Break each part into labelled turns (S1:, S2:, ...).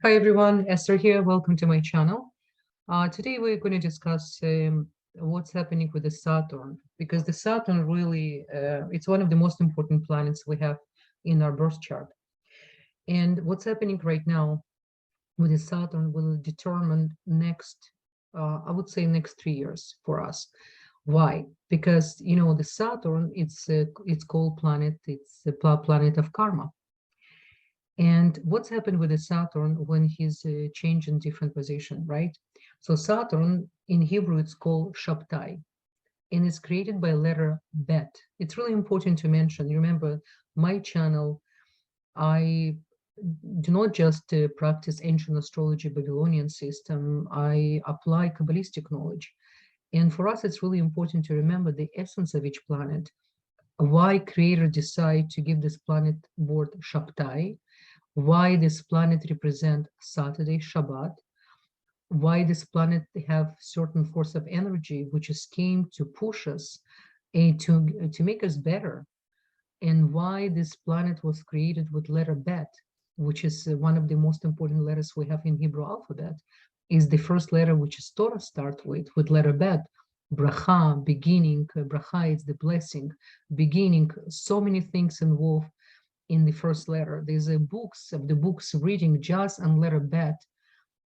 S1: Hi everyone, Esther here. Welcome to my channel. Today we're going to discuss what's happening with the Saturn, because the Saturn really, it's one of the most important planets we have in our birth chart. And what's happening right now with the Saturn will determine next, I would say next 3 years for us. Why? Because, the Saturn, it's called planet, it's the planet of karma. And what's happened with the Saturn when he's changed in different position, right? So Saturn in Hebrew, it's called Shabtai, and it's created by letter Bet. It's really important to mention. Remember, my channel, I do not just practice ancient astrology, Babylonian system. I apply Kabbalistic knowledge. And for us, it's really important to remember the essence of each planet. Why Creator decide to give this planet word Shabtai, why this planet represent Saturday, Shabbat, why this planet have certain force of energy, which is came to push us and to make us better, and why this planet was created with letter Bet, which is one of the most important letters we have in Hebrew alphabet, is the first letter which is Torah start with letter Bet. Bracha, beginning, bracha is the blessing, beginning, so many things involved in the first letter. There's a books reading just on letter Bet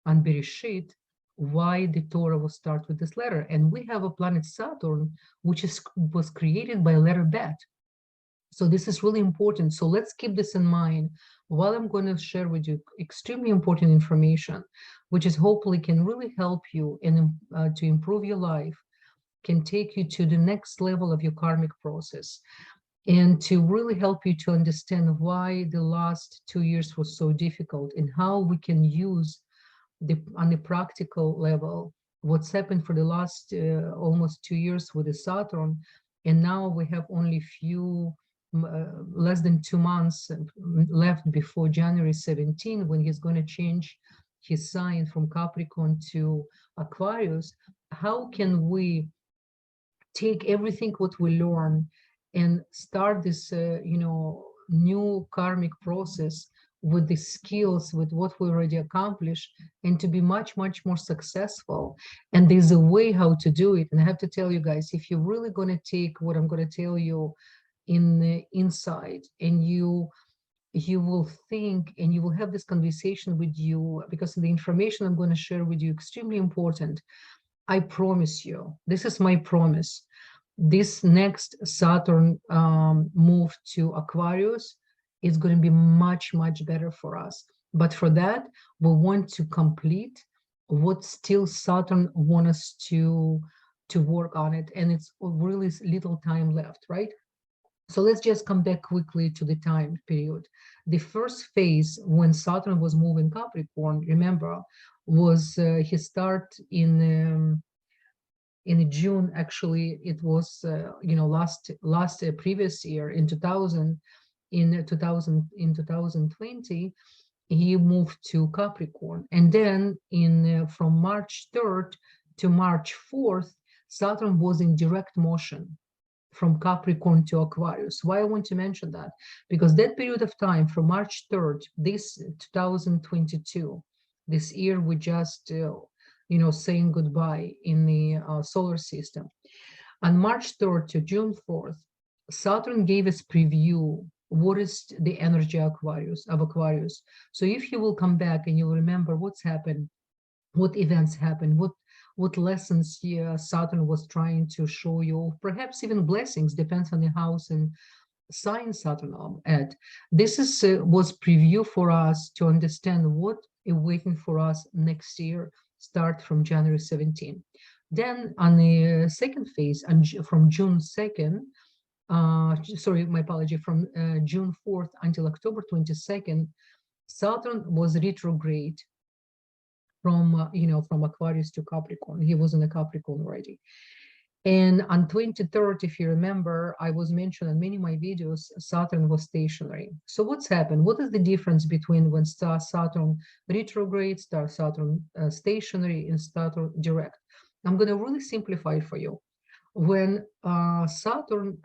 S1: on Bereshit, why the Torah will start with this letter. And we have a planet Saturn, which was created by letter Bet. So this is really important. So let's keep this in mind while I'm going to share with you extremely important information, which is hopefully can really help you in to improve your life, can take you to the next level of your karmic process, and to really help you to understand why the last 2 years was so difficult and how we can use on a practical level what's happened for the last almost 2 years with the Saturn. And now we have only few less than 2 months left before January 17, when he's going to change his sign from Capricorn to Aquarius. How can we take everything what we learn and start this, new karmic process with the skills, with what we already accomplished, and to be much, much more successful? And there's a way how to do it. And I have to tell you guys, if you're really going to take what I'm going to tell you in the inside, and you will think and you will have this conversation with you, because the information I'm going to share with you extremely important. I promise you, this is my promise. This next Saturn move to Aquarius is going to be much, much better for us. But for that, we want to complete what still Saturn wants us to work on it. And it's really little time left, right? So let's just come back quickly to the time period. The first phase when Saturn was moving Capricorn, remember, was he start in June. Actually, it was last previous year in 2020 he moved to Capricorn, and then from March 3rd to March 4th Saturn was in direct motion from Capricorn to Aquarius. Why I want to mention that? Because that period of time from March 3rd, this 2022, this year we just saying goodbye in the solar system. On March 3rd to June 4th, Saturn gave us preview what is the energy of Aquarius. So if you will come back and you'll remember what's happened, what events happened, what lessons here Saturn was trying to show you, perhaps even blessings, depends on the house and sign Saturn at. This was preview for us to understand what is waiting for us next year, start from January 17. Then on the second phase, from June 2nd, sorry, my apology, from June 4th until October 22nd, Saturn was retrograde from Aquarius to Capricorn. He was in a Capricorn already. And on 23rd, if you remember, I was mentioned in many of my videos, Saturn was stationary. So what's happened? What is the difference between when Saturn retrograde, Saturn stationary, and Saturn direct? I'm going to really simplify it for you. When Saturn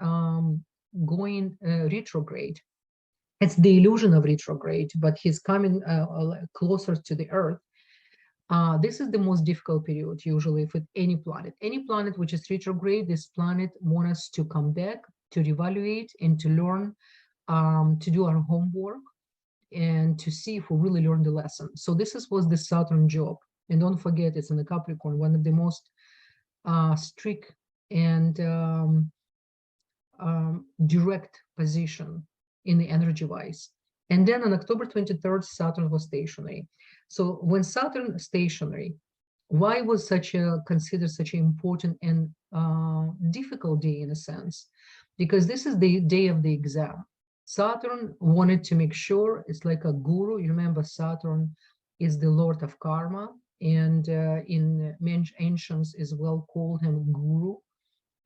S1: going retrograde, It's the illusion of retrograde, but he's coming closer to the Earth. This is the most difficult period usually with any planet. Any planet which is retrograde, this planet wants us to come back, to reevaluate, and to learn, to do our homework, and to see if we really learned the lesson. So this was the Saturn job. And don't forget, it's in the Capricorn, one of the most strict and direct position in the energy-wise. And then on October 23rd, Saturn was stationary. So when Saturn stationary, why was considered such an important and difficult day in a sense? Because this is the day of the exam. Saturn wanted to make sure, it's like a guru. You remember Saturn is the lord of karma, and in ancients as well call him guru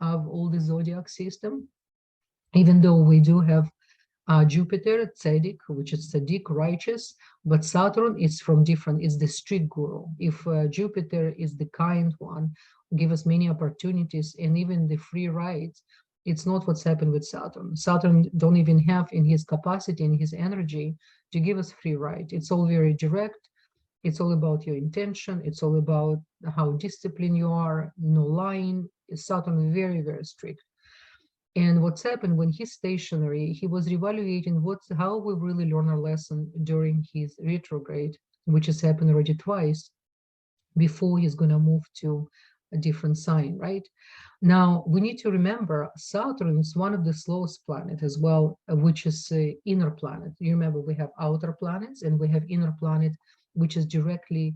S1: of all the zodiac system. Even though we do have Jupiter, tzedek, which is tzaddik, righteous, but Saturn is from different, is the strict guru. If Jupiter is the kind one, give us many opportunities and even the free rides, it's not what's happened with Saturn. Saturn don't even have in his capacity and his energy to give us free ride. It's all very direct. It's all about your intention. It's all about how disciplined you are, no lying. Saturn is very, very strict. And what's happened when he's stationary, he was reevaluating how we really learn our lesson during his retrograde, which has happened already twice before he's going to move to a different sign, right? Now, we need to remember Saturn is one of the slowest planets as well, which is inner planet. You remember we have outer planets and we have inner planet, which is directly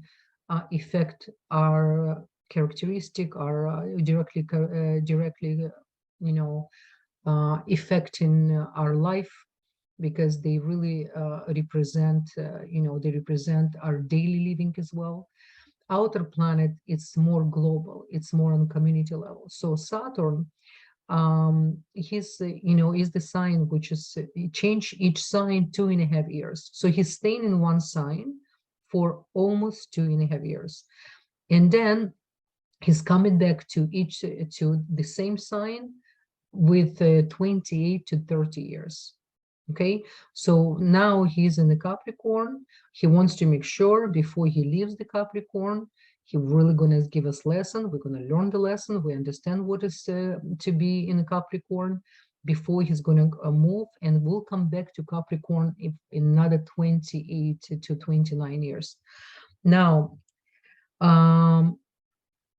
S1: affect our characteristic, our directly, affecting our life, because they really represent, they represent our daily living as well. Outer planet, it's more global, it's more on community level. So Saturn, he's, is the sign which is change each sign 2.5 years. So he's staying in one sign for almost 2.5 years. And then he's coming back to the same sign with 28 to 30 years. Okay, so now he's in the Capricorn. He wants to make sure before he leaves the Capricorn, he's really going to give us lesson. We're going to learn the lesson. We understand what is to be in the Capricorn before he's going to move, and we'll come back to Capricorn in another 28 to 29 years. Now,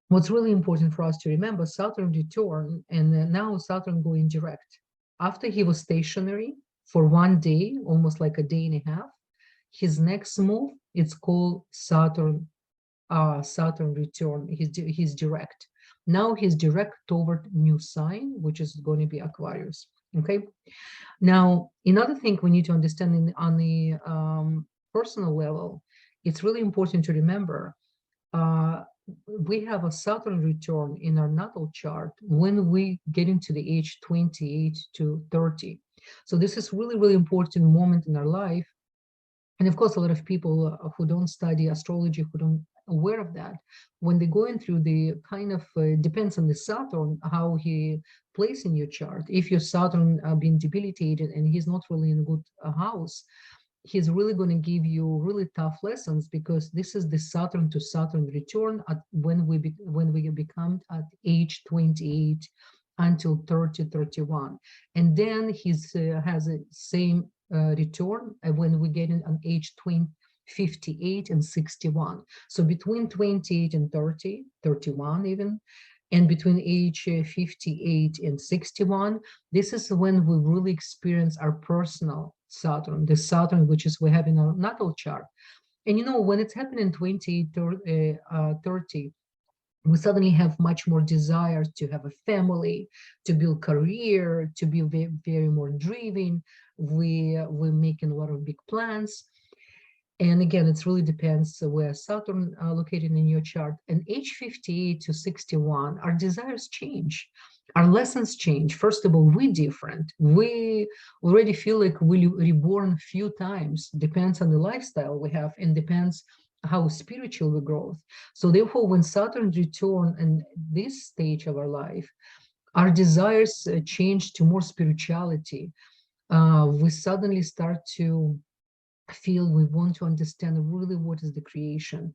S1: what's really important for us to remember, Saturn return, and now Saturn going direct. After he was stationary for 1 day, almost like a day and a half, his next move, it's called Saturn return. He's direct. Now he's direct toward new sign, which is going to be Aquarius. Okay. Now, another thing we need to understand on the personal level, it's really important to remember, we have a Saturn return in our natal chart when we get into the age 28 to 30. So this is really, really important moment in our life. And of course, a lot of people who don't study astrology, who don't aware of that, when they're going through the kind of, depends on the Saturn, how he plays in your chart. If your Saturn being debilitated and he's not really in a good house, he's really going to give you really tough lessons, because this is the Saturn to Saturn return when we become at age 28 until 30, 31. And then he's has a same return when we get in on age 58 and 61. So between 28 and 30, 31 even, and between age 58 and 61, this is when we really experience our personal Saturn, the Saturn which is we have in our natal chart. And when it's happening 28, 30, we suddenly have much more desire to have a family, to build career, to be very, very more driven. We're making a lot of big plans. And again, it really depends where Saturn located in your chart. And age 58 to 61, our desires change. Our lessons change. First of all, we're different. We already feel like we're reborn a few times. Depends on the lifestyle we have, and depends how spiritual we grow. So therefore, when Saturn returns in this stage of our life, our desires change to more spirituality. we suddenly start to feel we want to understand really what is the creation.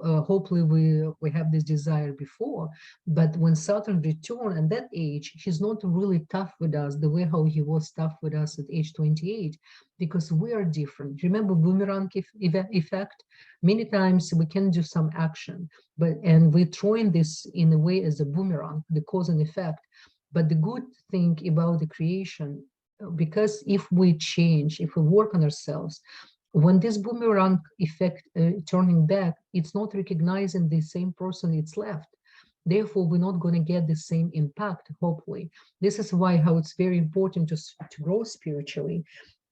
S1: Hopefully we have this desire before, but when Saturn return at that age, he's not really tough with us the way how he was tough with us at age 28, because we are different. Remember boomerang effect? Many times we can do some action, and we're throwing this in a way as a boomerang, the cause and effect. But the good thing about the creation, because if we change, if we work on ourselves, when this boomerang effect turning back, it's not recognizing the same person it's left. Therefore, we're not going to get the same impact, hopefully. This is why how it's very important to grow spiritually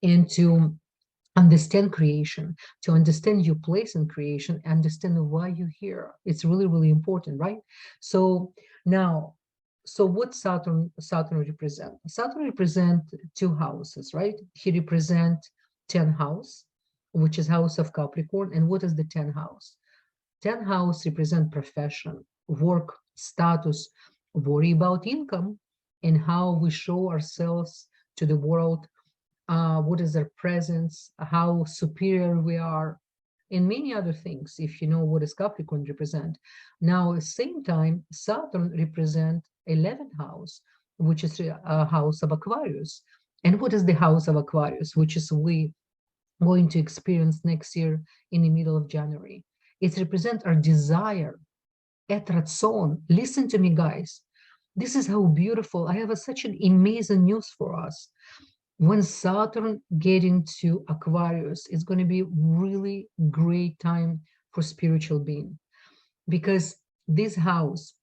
S1: and to understand creation, to understand your place in creation, understand why you're here. It's really, really important, right? So now, so what Saturn represent? Saturn represent two houses, right? He represent 10th house, which is house of Capricorn. And what is the 10th house? 10th house represent profession, work, status, worry about income, and how we show ourselves to the world, what is their presence, how superior we are, and many other things, if you know what does Capricorn represent. Now, at the same time, Saturn represent 11th house, which is a house of Aquarius. And what is the house of Aquarius, which is we going to experience next year in the middle of January? It represents our desire, et ratzon. Listen to me, guys. This is how beautiful. I have such an amazing news for us. When Saturn get into Aquarius, it's going to be really great time for spiritual being, because this house,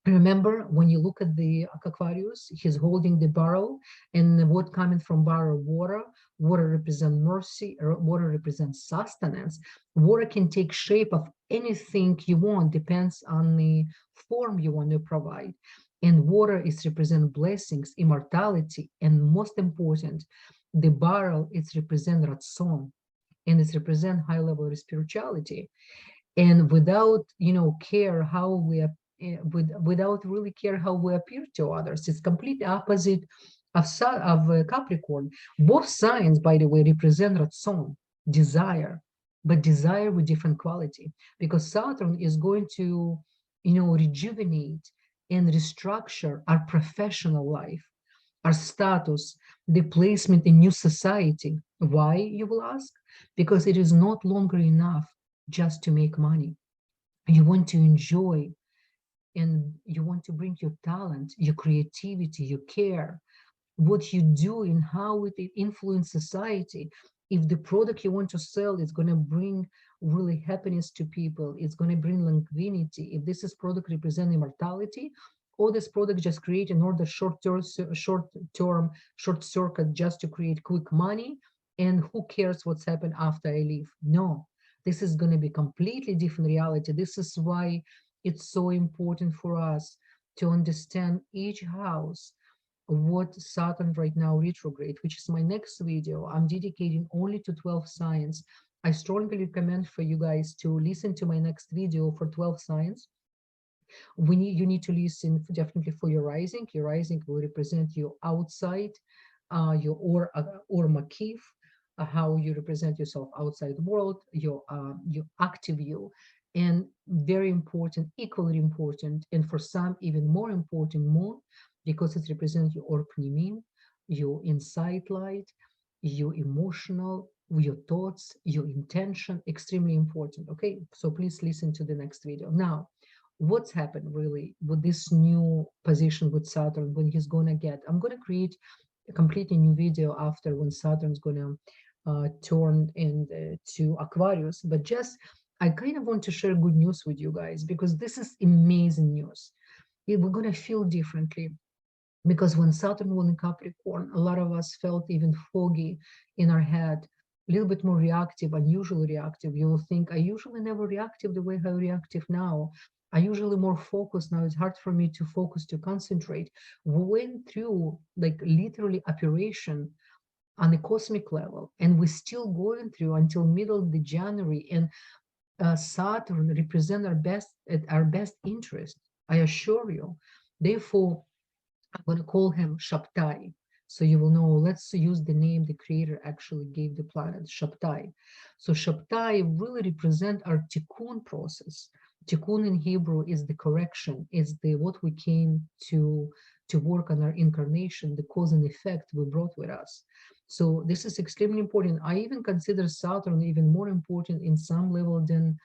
S1: remember when you look at the Aquarius, he's holding the barrel, and what coming from barrel? Water. Water represents mercy, water represents sustenance. Water can take shape of anything you want, depends on the form you want to provide. And water is represent blessings, immortality, and most important, the barrel is represent ratzon, and it's represent high level of spirituality. And without care how we are, without really care how we appear to others, it's complete opposite of Capricorn. Both signs, by the way, represent ratzon, desire, but desire with different quality, because Saturn is going to rejuvenate and restructure our professional life, our status, the placement in new society. Why, you will ask? Because it is not longer enough just to make money. You want to enjoy, and you want to bring your talent, your creativity, your care, what you do and how it influences society. If the product you want to sell is going to bring really happiness to people, it's going to bring longevity. If this is product represent immortality, or this product just create an order short circuit just to create quick money, and who cares what's happened after I leave? No, this is going to be completely different reality. This is why it's so important for us to understand each house, what Saturn right now retrograde, which is my next video. I'm dedicating only to 12 signs. I strongly recommend for you guys to listen to my next video for 12 signs. You need to listen definitely for your rising. Your rising will represent your outside, your or makif, how you represent yourself outside the world, your active you, and very important, equally important, and for some even more important, moon, because it represents your orpnimin, your insight light, your emotional, your thoughts, your intention, extremely important. Okay, so please listen to the next video. Now, what's happened really with this new position with Saturn, when he's gonna get, I'm gonna create a completely new video after when Saturn's gonna turn into Aquarius, but just I kind of want to share good news with you guys, because this is amazing news. We're gonna feel differently, because when Saturn was in Capricorn, a lot of us felt even foggy in our head, a little bit more reactive, unusually reactive. You will think, I usually never reactive the way I reactive now. I usually more focused now. It's hard for me to focus, to concentrate. We went through like literally operation on a cosmic level, and we're still going through until middle of the January. And Saturn represent our best interest, I assure you. Therefore, I'm going to call him Shabtai. So you will know, let's use the name the creator actually gave the planet, Shabtai. So Shabtai really represent our tikkun process. Tikkun in Hebrew is the correction, is the what we came to work on our incarnation, the cause and effect we brought with us. So this is extremely important. I even consider Saturn even more important in some level than,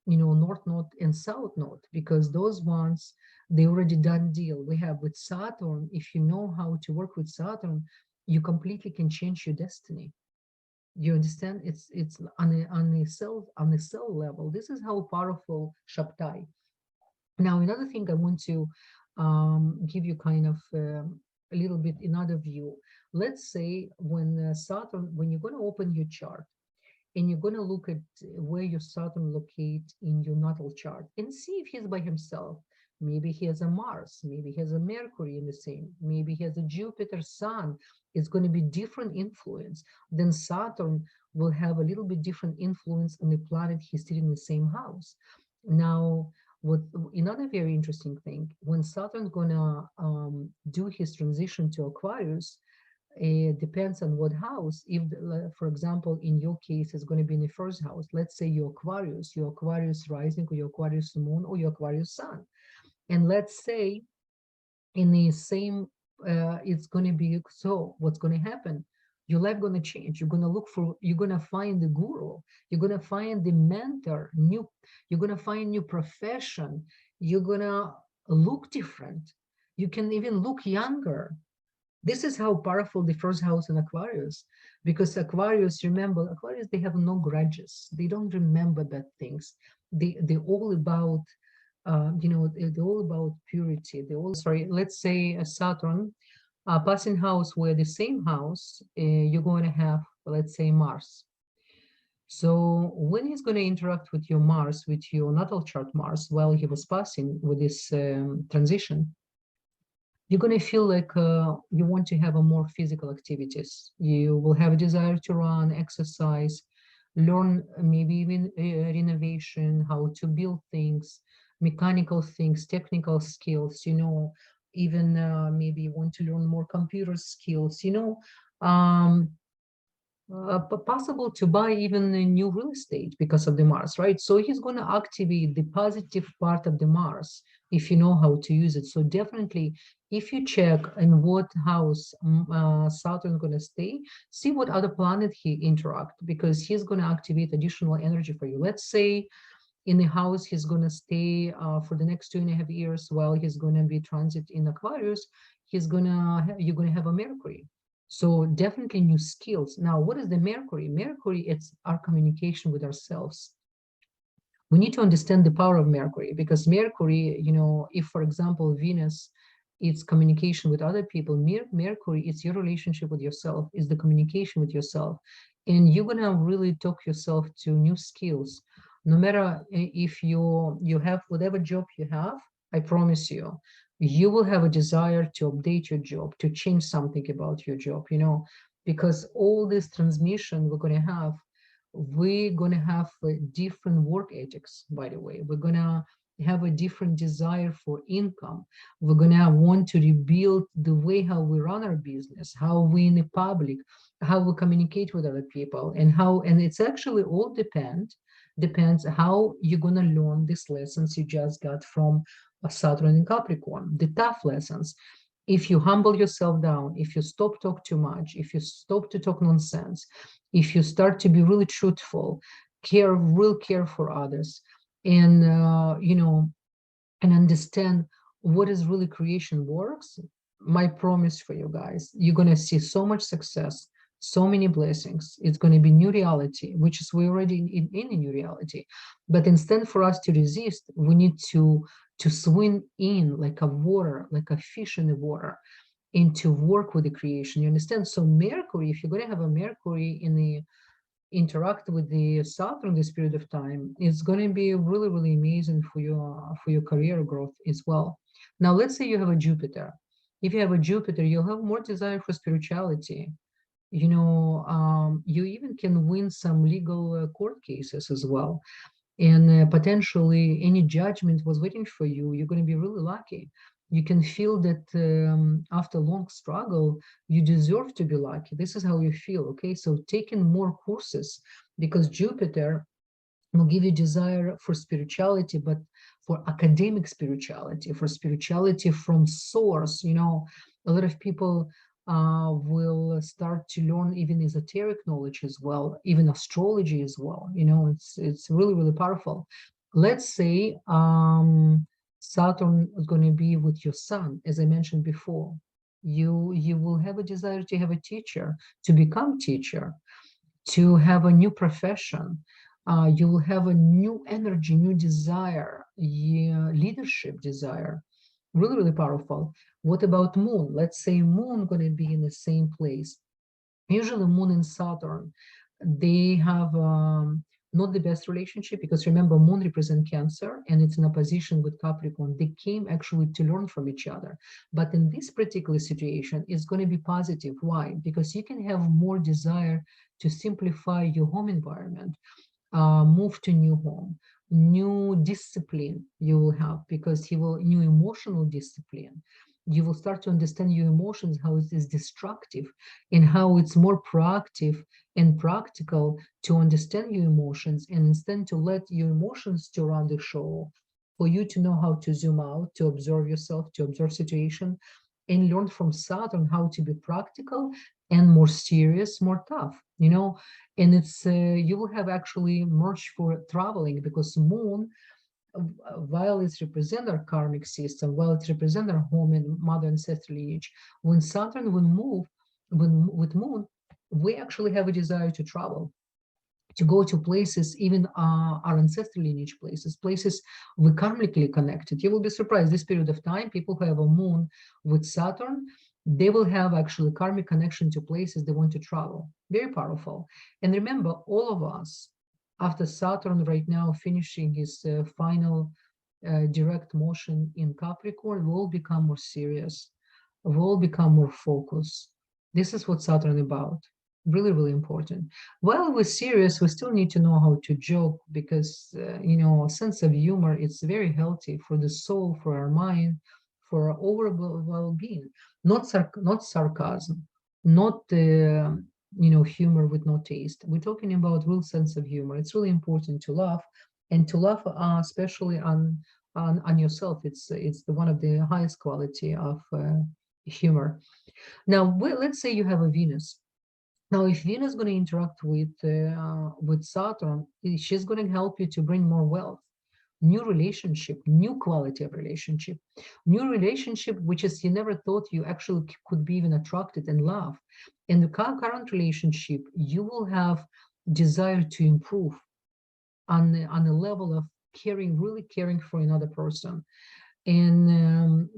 S1: North Node and South Node, because those ones, they already done deal. We have with Saturn, if you know how to work with Saturn, you completely can change your destiny. You understand? It's on a cell level. This is how powerful Shabtai. Now, another thing I want to give you kind of a little bit another view. Let's say when Saturn, when you're going to open your chart, and you're going to look at where your Saturn locate in your natal chart and see if he's by himself. Maybe he has a Mars, maybe he has a Mercury in the same, maybe he has a Jupiter, Sun. It's going to be different influence. Then Saturn will have a little bit different influence on the planet he's sitting in the same house. Now, what another very interesting thing, when Saturn's gonna do his transition to Aquarius, it depends on what house. If, for example, in your case, it's going to be in the first house. Let's say your Aquarius rising, or your Aquarius moon, or your Aquarius sun. And let's say in the same, it's going to be, so what's going to happen? Your life going to change. You're going to look for, you're going to find the guru. You're going to find the mentor, you're going to find new profession. You're going to look different. You can even look younger. This is how powerful the first house in Aquarius, because Aquarius, remember, Aquarius, they have no grudges. They don't remember bad things. They're all about, they're all about purity. They all, sorry, let's say a Saturn, passing house where the same house, you're going to have, let's say, Mars. So when he's going to interact with your Mars, with your natal chart Mars, while he was passing with this transition, you're going to feel like you want to have a more physical activities. You will have a desire to run, exercise, learn maybe even renovation, how to build things, mechanical things, technical skills, even maybe you want to learn more computer skills, possible to buy even a new real estate because of the Mars, right? So he's going to activate the positive part of the Mars if you know how to use it. So definitely, if you check in what house Saturn is going to stay, see what other planet he interact, because he's going to activate additional energy for you. Let's say in the house he's going to stay for the next 2.5 years while he's going to be transit in Aquarius, you're going to have a Mercury. So definitely new skills. Now, what is the Mercury? Mercury, it's our communication with ourselves. We need to understand the power of Mercury, because Mercury, if, for example, Venus, it's communication with other people, Mercury, it's your relationship with yourself, is the communication with yourself. And you're going to really talk yourself to new skills. No matter if you have whatever job you have, I promise you will have a desire to update your job, to change something about your job, because all this transmission we're going to have different work ethics, by the way. We're going to have a different desire for income. We're going to want to rebuild the way how we run our business, how we in the public, how we communicate with other people, and it's actually all depends how you're going to learn these lessons you just got from Saturn in Capricorn, the tough lessons. If you humble yourself down, if you stop talk too much, if you stop to talk nonsense, if you start to be really truthful, real care for others, and and understand what is really creation works, my promise for you guys, you're going to see so much success, so many blessings. It's going to be new reality, which is we already in a new reality. But instead for us to resist, we need to swim in like a water, like a fish in the water, and to work with the creation. You understand? So Mercury, if you're going to have a Mercury in the interact with the Saturn this period of time, it's going to be really, really amazing for your career growth as well. Now, let's say you have a Jupiter. If you have a Jupiter, you'll have more desire for spirituality. You even can win some legal court cases as well. And potentially any judgment was waiting for you. You're going to be really lucky. You can feel that after long struggle, you deserve to be lucky. This is how you feel, okay? So taking more courses, because Jupiter will give you desire for spirituality, but for academic spirituality, for spirituality from source. A lot of people will start to learn even esoteric knowledge as well, even astrology as well. It's really, really powerful. Let's say Saturn is going to be with your sun, as I mentioned before. You will have a desire to have a teacher, to become teacher, to have a new profession. You will have a new energy, new desire, yeah, leadership desire. Really, really powerful. What about moon? Let's say moon going to be in the same place. Usually moon and Saturn, they have not the best relationship, because remember, moon represents Cancer and it's in opposition with Capricorn. They came actually to learn from each other. But in this particular situation, it's going to be positive. Why? Because you can have more desire to simplify your home environment, move to new home, new discipline you will have, because you will new emotional discipline. You will start to understand your emotions, how it is destructive, and how it's more proactive and practical to understand your emotions, and instead to let your emotions to run the show, for you to know how to zoom out, to observe yourself, to observe situation, and learn from Saturn how to be practical and more serious, more tough. And it's you will have actually merge for traveling, because moon, while it represents our karmic system, while it represents our home and mother ancestral lineage, when Saturn will move with moon, we actually have a desire to travel, to go to places, even our ancestral lineage places we karmically connected. You will be surprised, this period of time, people who have a moon with Saturn, they will have actually karmic connection to places they want to travel. Very powerful. And remember, all of us, after Saturn right now finishing his final direct motion in Capricorn, will become more serious, will become more focused. This is what Saturn about. Really, really important. While we're serious, we still need to know how to joke, because a sense of humor, it's very healthy for the soul, for our mind, for our overall well-being. Not sarcasm, not humor with no taste. We're talking about real sense of humor. It's really important to laugh, and to laugh, especially on yourself. It's one of the highest quality of humor. Now, let's say you have a Venus. Now, if Venus is going to interact with Saturn, she's going to help you to bring more wealth, new relationship, new quality of new relationship, which is you never thought you actually could be even attracted and love. In the current relationship, you will have desire to improve on a level of caring, really caring for another person, and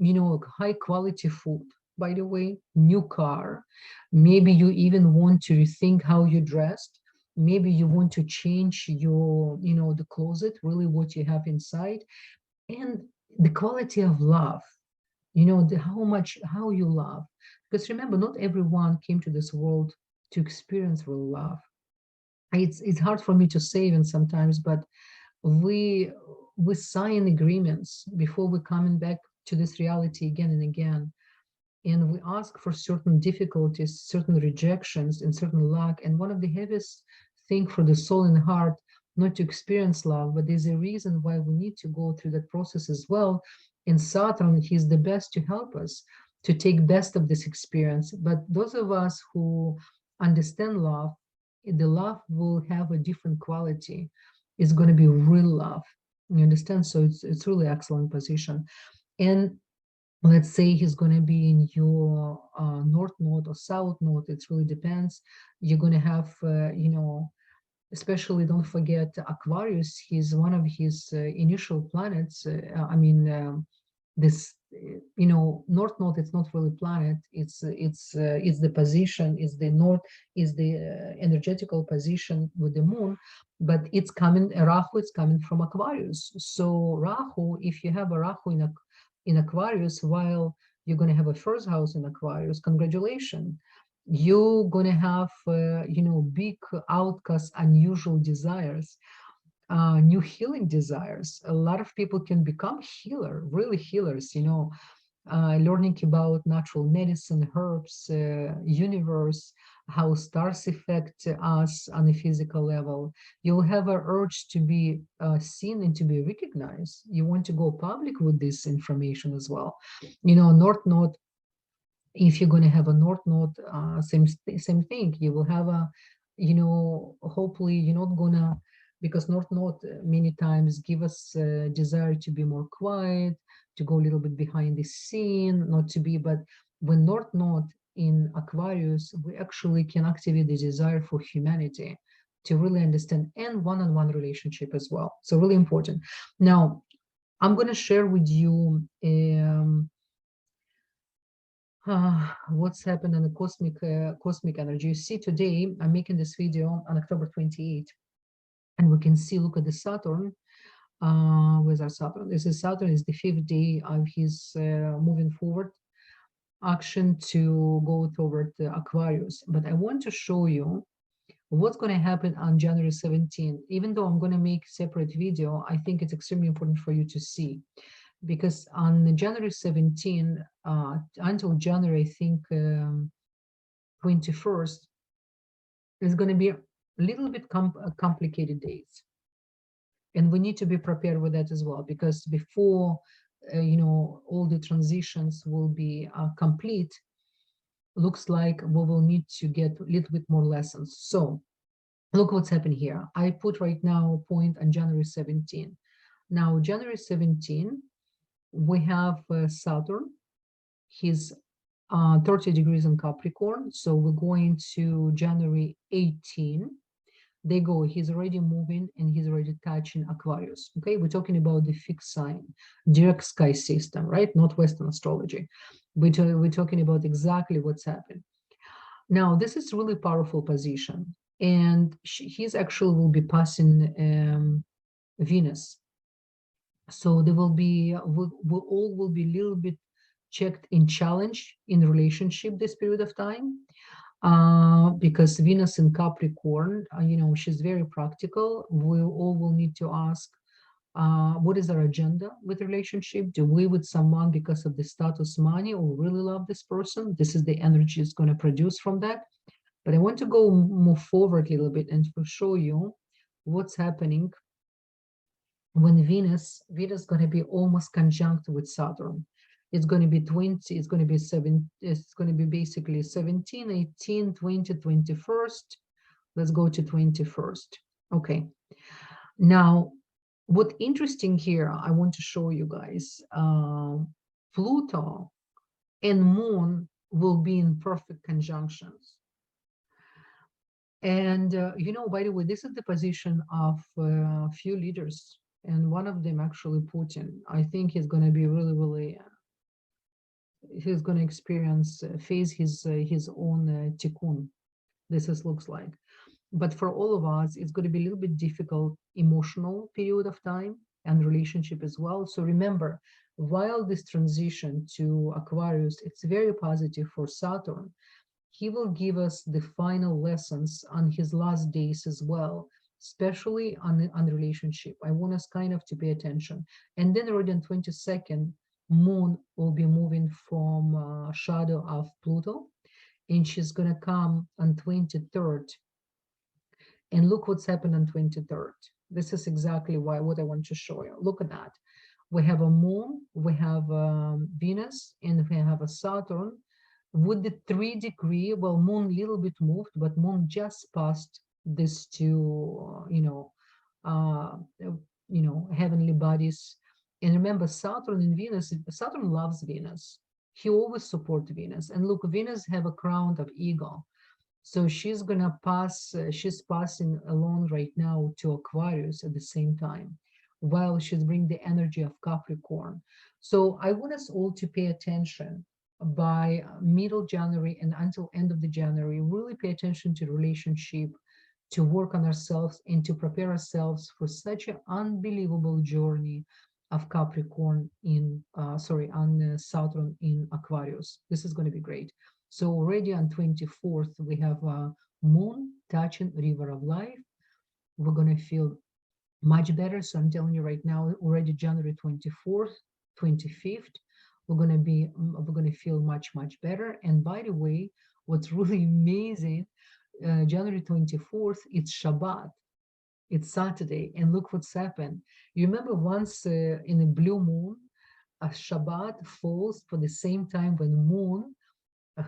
S1: high quality food, by the way, new car. Maybe you even want to rethink how you dressed. Maybe you want to change your the closet, really what you have inside. And the quality of love, how you love, because remember, not everyone came to this world to experience real love. It's hard for me to say even sometimes, but we we sign agreements before we coming back to this reality again and again, and we ask for certain difficulties, certain rejections, and certain lack. And one of the heaviest thing for the soul and heart, not to experience love, but there's a reason why we need to go through that process as well. And Saturn, he's the best to help us to take best of this experience. But those of us who understand love, the love will have a different quality. It's going to be real love. You understand? So it's really excellent position. And let's say he's going to be in your north node or south node, it really depends. You're going to have especially don't forget Aquarius. He's one of his initial planets. This north node, it's not really planet, it's the position, is the north, is the energetical position with the moon, but it's coming, Rahu, it's coming from Aquarius. So Rahu, if you have a Rahu in Aquarius, while you're going to have a first house in Aquarius, congratulations, you're going to have big outcasts, unusual desires, new healing desires. A lot of people can become healer, really healers, learning about natural medicine, herbs, universe, how stars affect us on a physical level. You'll have an urge to be seen and to be recognized. You want to go public with this information as well. North Node, if you're going to have a North Node, same thing. You will have a, hopefully you're not gonna, because North Node many times give us a desire to be more quiet, to go a little bit behind the scene, not to be, but when North Node in Aquarius, we actually can activate the desire for humanity, to really understand, and one-on-one relationship as well. So really important. Now, I'm going to share with you what's happened in the cosmic energy. You see, today I'm making this video on October 28th, and we can see, look at the Saturn. Where's our Saturn? This is Saturn, is the 5th day of his moving forward action to go toward Aquarius. But I want to show you what's going to happen on January 17th. Even though I'm going to make a separate video, I think it's extremely important for you to see, because on January 17th until January, I think 21st, is going to be a little bit complicated days. And we need to be prepared with that as well, because before, all the transitions will be complete, looks like we will need to get a little bit more lessons. So look what's happening here. I put right now a point on January 17. Now, January 17, we have Saturn. He's 30 degrees in Capricorn. So we're going to January 18. They go, he's already moving and he's already touching Aquarius. Okay, we're talking about the fixed sign, direct sky system, right? Not Western astrology. We're talking about exactly what's happened. Now, this is really powerful position, and he's actually will be passing Venus. So there will be, we all will be a little bit checked in challenge in relationship this period of time. Because Venus in Capricorn, she's very practical. We all will need to ask, what is our agenda with relationship? Do we with someone because of the status, money, or really love this person? This is the energy it's going to produce from that. But I want to go move forward a little bit and to show you what's happening when Venus is going to be almost conjunct with Saturn. It's going to be 20, it's going to be 7, it's going to be basically 17, 18, 20, 21st. Let's go to 21st. Okay. Now, what's interesting here, I want to show you guys, Pluto and Moon will be in perfect conjunctions. And, by the way, this is the position of a few leaders, and one of them actually Putin. I think he's going to be really, really he's going to experience, face his own tikkun. This looks like. But for all of us, it's going to be a little bit difficult emotional period of time and relationship as well. So remember, while this transition to Aquarius, it's very positive for Saturn, he will give us the final lessons on his last days as well, especially on relationship. I want us kind of to pay attention. And then already on 22nd, Moon will be moving from shadow of Pluto, and she's going to come on 23rd. And look what's happened on 23rd. This is exactly what I want to show you. Look at that. We have a Moon, we have Venus, and we have a Saturn with the 3-degree. Well, Moon a little bit moved, but Moon just passed this to heavenly bodies. And remember, Saturn and Venus, Saturn loves Venus. He always supports Venus. And look, Venus have a crown of ego. So she's going to pass, she's passing along right now to Aquarius at the same time, while she's bringing the energy of Capricorn. So I want us all to pay attention by middle January and until end of the January, really pay attention to the relationship, to work on ourselves and to prepare ourselves for such an unbelievable journey of Capricorn on Saturn in Aquarius. This is going to be great. So already on 24th, we have Moon touching River of Life. We're going to feel much better. So I'm telling you right now, already January 24th, 25th, we're gonna feel much better. And by the way, what's really amazing, January 24th, it's Shabbat. It's Saturday, and look what's happened. You remember once in a blue moon, a Shabbat falls for the same time when moon, uh,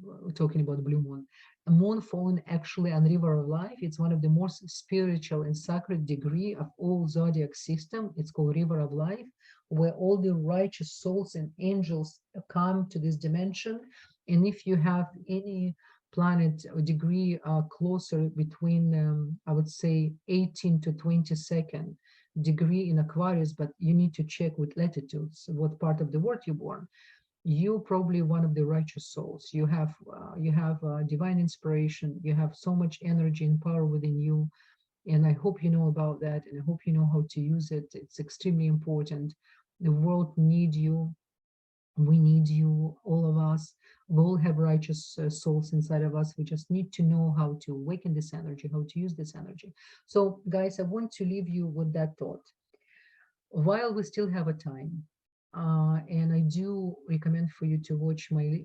S1: we're talking about blue moon, a moon falling actually on River of Life. It's one of the most spiritual and sacred degree of all zodiac system. It's called River of Life, where all the righteous souls and angels come to this dimension. And if you have any planet or degree closer between, I would say, 18 to 22nd degree in Aquarius, but you need to check with latitudes, what part of the world you're born. You probably one of the righteous souls. You have divine inspiration. You have so much energy and power within you, and I hope you know about that, and I hope you know how to use it. It's extremely important. The world needs you. We need you, all of us. We all have righteous souls inside of us. We just need to know how to awaken this energy, how to use this energy. So, guys, I want to leave you with that thought. While we still have a time, and I do recommend for you to watch my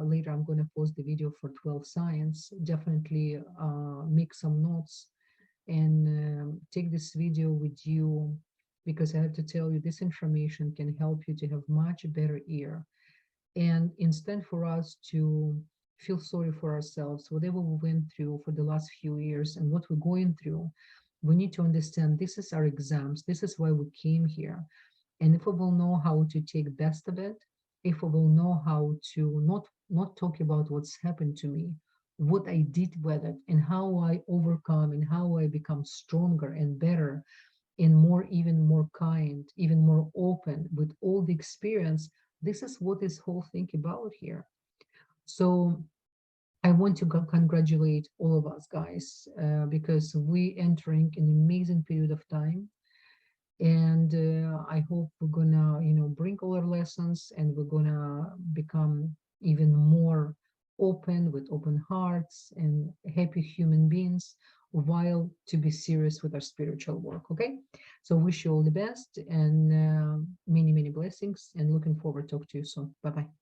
S1: later. I'm going to post the video for 12 Signs. Definitely make some notes and take this video with you, because I have to tell you, this information can help you to have much better year. And instead for us to feel sorry for ourselves, whatever we went through for the last few years and what we're going through, we need to understand this is our exams. This is why we came here. And if we will know how to take best of it, if we will know how to not talk about what's happened to me, what I did with it, and how I overcome, and how I become stronger and better, and more, even more kind, even more open with all the experience, this is what this whole thing about here. So I want to congratulate all of us, guys, because we entering an amazing period of time. And I hope we're gonna, bring all our lessons, and we're gonna become even more open, with open hearts and happy human beings, while to be serious with our spiritual work. Okay, so wish you all the best, and many blessings, and looking forward to talk to you soon. Bye bye.